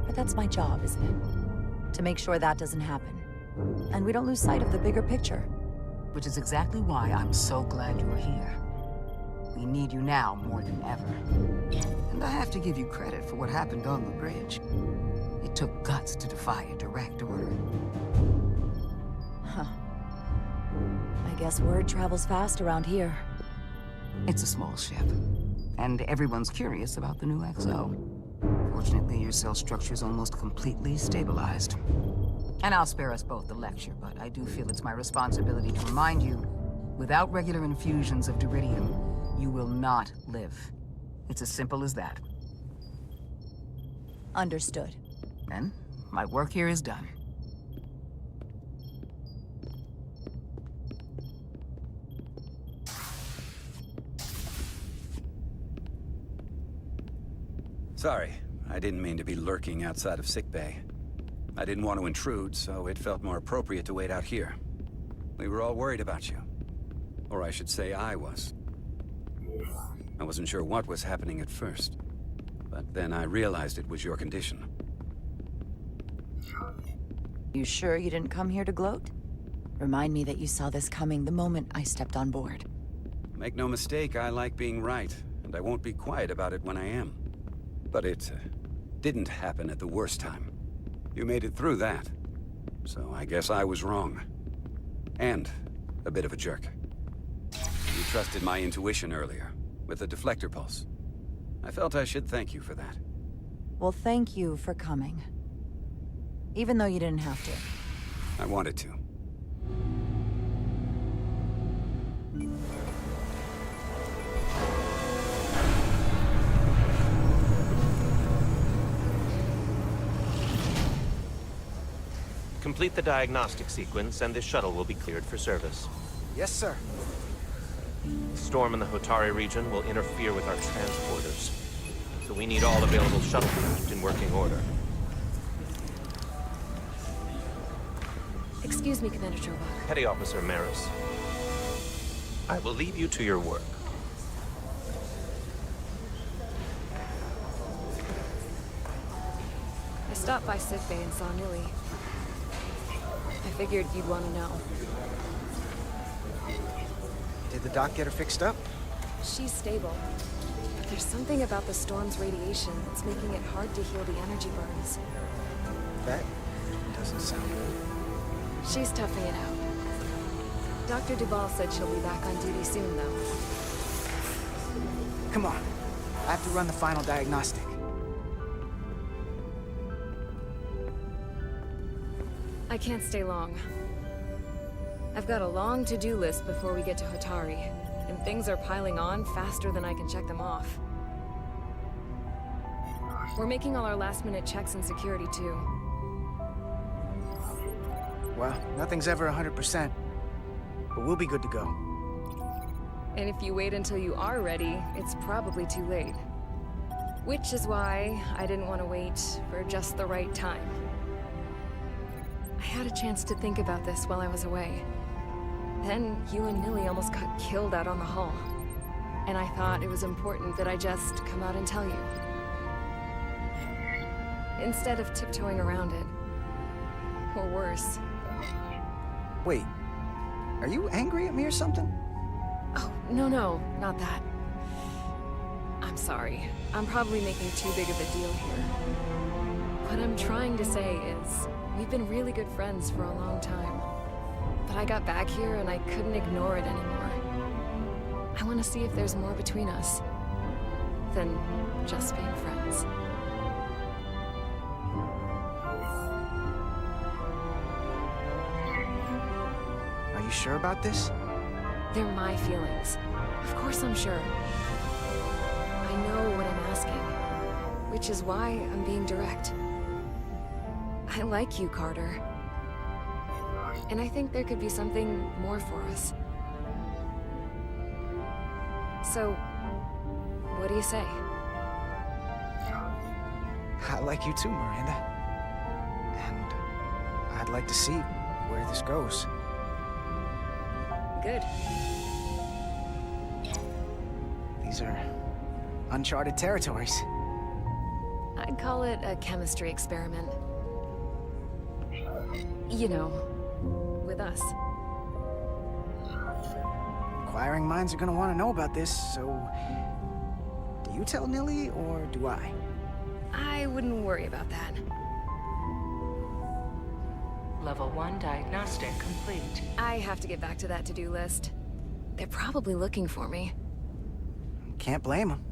But that's my job, isn't it? To make sure that doesn't happen. And we don't lose sight of the bigger picture. Which is exactly why I'm so glad you're here. We need you now more than ever. And I have to give you credit for what happened on the bridge. It took guts to defy a direct order. Huh. I guess word travels fast around here. It's a small ship. And everyone's curious about the new XO. Fortunately, your cell structure is almost completely stabilized. And I'll spare us both the lecture, but I do feel it's my responsibility to remind you, without regular infusions of duridium, you will not live. It's as simple as that. Understood. Then, my work here is done. Sorry, I didn't mean to be lurking outside of sickbay. I didn't want to intrude, so it felt more appropriate to wait out here. We were all worried about you. Or I should say I was. I wasn't sure what was happening at first. But then I realized it was your condition. You sure you didn't come here to gloat? Remind me that you saw this coming the moment I stepped on board. Make no mistake, I like being right, and I won't be quiet about it when I am. But it didn't happen at the worst time. You made it through that. So I guess I was wrong. And a bit of a jerk. You trusted my intuition earlier, with the deflector pulse. I felt I should thank you for that. Well, thank you for coming. Even though you didn't have to. I wanted to. Complete the diagnostic sequence, and this shuttle will be cleared for service. Yes, sir. The storm in the Hotari region will interfere with our transporters, so we need all available shuttlecraft in working order. Excuse me, Commander Chobot. Petty Officer Maris, I will leave you to your work. I stopped by sickbay and saw Nili. I figured you'd want to know. Did the doc get her fixed up? She's stable. But there's something about the storm's radiation that's making it hard to heal the energy burns. That doesn't sound good. She's toughing it out. Dr. Duval said she'll be back on duty soon, though. Come on. I have to run the final diagnostic. I can't stay long. I've got a long to-do list before we get to Hotari, and things are piling on faster than I can check them off. We're making all our last-minute checks and security, too. Well, nothing's ever 100%, but we'll be good to go. And if you wait until you are ready, it's probably too late. Which is why I didn't want to wait for just the right time. I had a chance to think about this while I was away. Then you and Nili almost got killed out on the hull. And I thought it was important that I just come out and tell you. Instead of tiptoeing around it. Or worse. Wait, are you angry at me or something? Oh, no, not that. I'm sorry. I'm probably making too big of a deal here. What I'm trying to say is, we've been really good friends for a long time. But I got back here and I couldn't ignore it anymore. I want to see if there's more between us than just being friends. Are you sure about this? They're my feelings. Of course I'm sure. I know what I'm asking, which is why I'm being direct. I like you, Carter. And I think there could be something more for us. So, what do you say? I like you too, Miranda. And I'd like to see where this goes. Good. These are uncharted territories. I'd call it a chemistry experiment. You know, with us. Inquiring minds are gonna want to know about this, so... Do you tell Nili, or do I? I wouldn't worry about that. Level 1 diagnostic complete. I have to get back to that to-do list. They're probably looking for me. Can't blame them.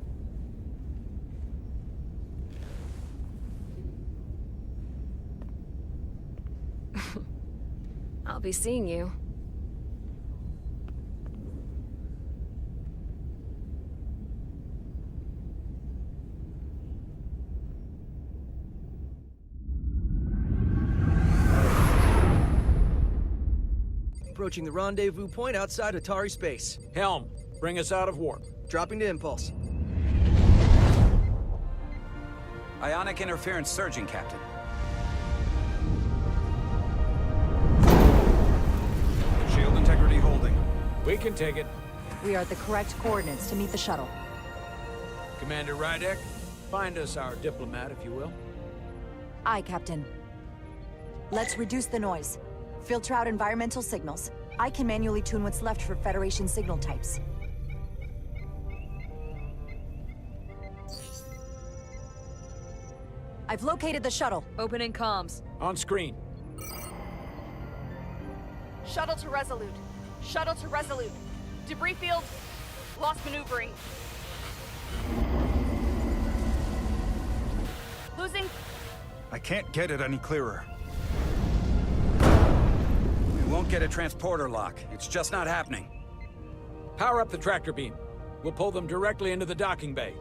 I'll be seeing you. Approaching the rendezvous point outside Atari space. Helm, bring us out of warp. Dropping to impulse. Ionic interference surging, Captain. Shield integrity holding. We can take it. We are at the correct coordinates to meet the shuttle. Commander Rydek, find us our diplomat, if you will. Aye, Captain. Let's reduce the noise. Filter out environmental signals. I can manually tune what's left for Federation signal types. I've located the shuttle. Opening comms. On screen. Shuttle to Resolute. Shuttle to Resolute. Debris field Lost maneuvering. Losing. I can't get it any clearer. We won't get a transporter lock. It's just not happening. Power up the tractor beam. We'll pull them directly into the docking bay.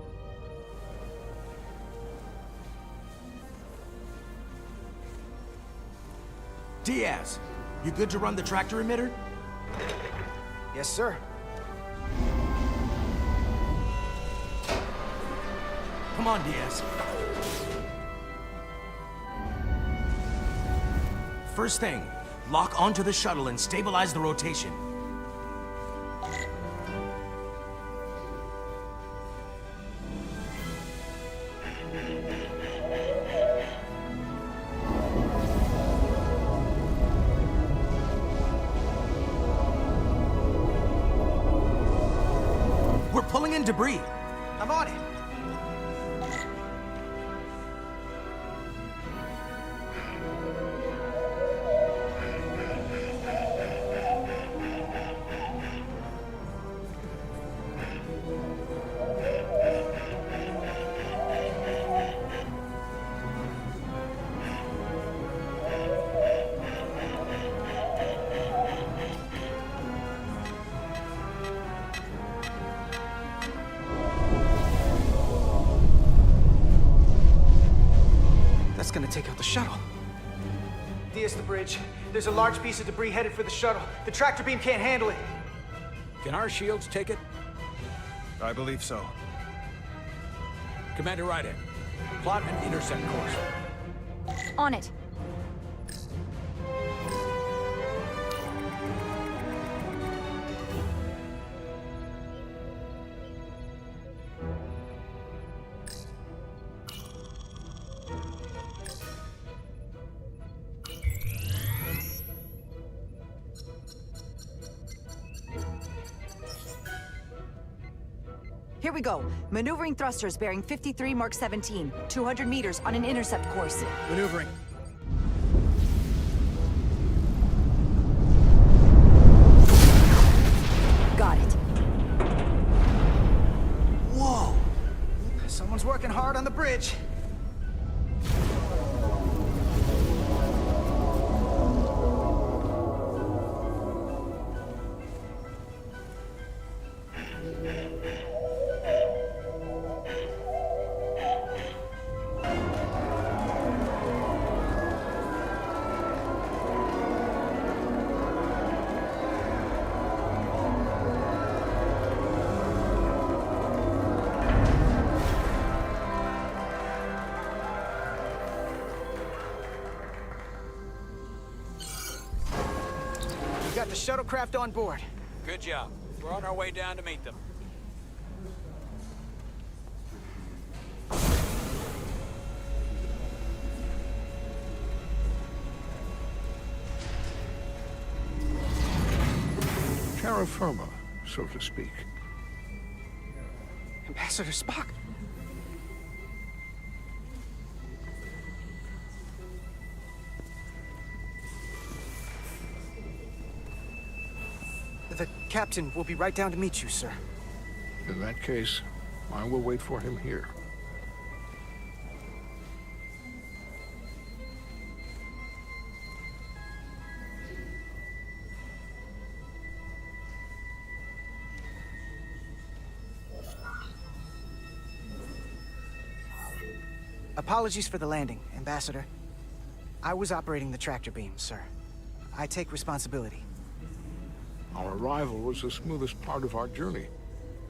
Diaz, you good to run the tractor emitter? Yes, sir. Come on, Diaz. First thing, lock onto the shuttle and stabilize the rotation. We're pulling in debris. I'm on it. That's gonna take out the shuttle. Diaz, the bridge. There's a large piece of debris headed for the shuttle. The tractor beam can't handle it. Can our shields take it? I believe so. Commander Ryder, plot an intercept course. On it. Here we go. Maneuvering thrusters bearing 53 Mark 17. 200 meters on an intercept course. Maneuvering. Got it. Whoa! Someone's working hard on the bridge. We got the shuttlecraft on board. Good job. We're on our way down to meet them. Terra firma, so to speak. Ambassador Spock. The captain will be right down to meet you, sir. In that case, I will wait for him here. Apologies for the landing, Ambassador. I was operating the tractor beam, sir. I take responsibility. Our arrival was the smoothest part of our journey.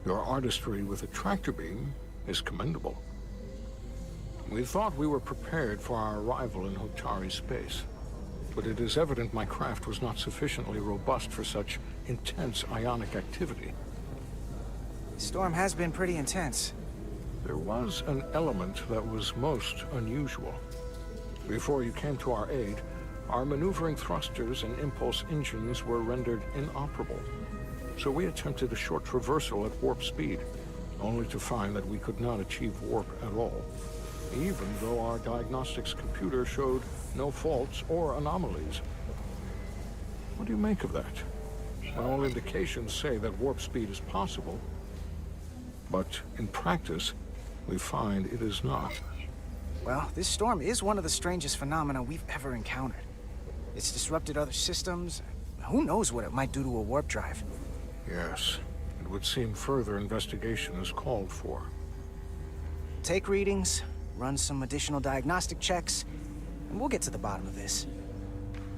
Your artistry with a tractor beam is commendable. We thought we were prepared for our arrival in Hotari space, but it is evident my craft was not sufficiently robust for such intense ionic activity. The storm has been pretty intense. There was an element that was most unusual. Before you came to our aid, our maneuvering thrusters and impulse engines were rendered inoperable. So we attempted a short traversal at warp speed, only to find that we could not achieve warp at all, even though our diagnostics computer showed no faults or anomalies. What do you make of that? When all indications say that warp speed is possible, But in practice, we find it is not. Well, this storm is one of the strangest phenomena we've ever encountered. It's disrupted other systems. Who knows what it might do to a warp drive? Yes, it would seem further investigation is called for. Take readings, run some additional diagnostic checks, and we'll get to the bottom of this.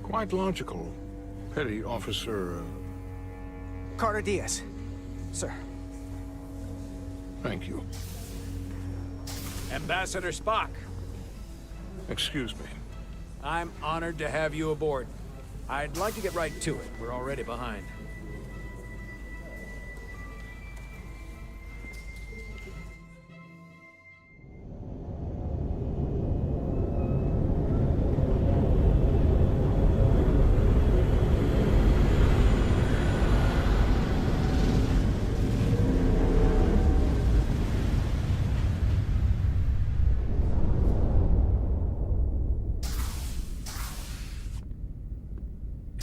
Quite logical. Petty Officer... Carter Diaz. Sir. Thank you. Ambassador Spock, Excuse me. I'm honored to have you aboard. I'd like to get right to it. We're already behind.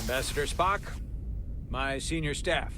Ambassador Spock, my senior staff.